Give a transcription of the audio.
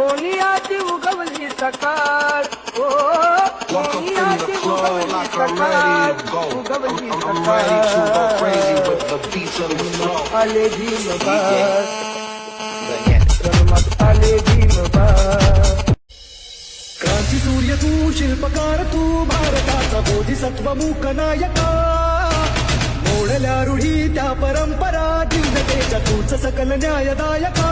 कोणी आधी उगवली सकाळ ओ कोणी आधी उगवली सकाळ उगवली सकाळ आले भीमबार रणमात आले भीमबार क्रांती सूर्य तू शिल्पकार तू भारताचा बोधिसत्व मूक नायका मोडल्या रूढी त्या परंपरा जिंकतेच्या तूच सकल न्यायदायका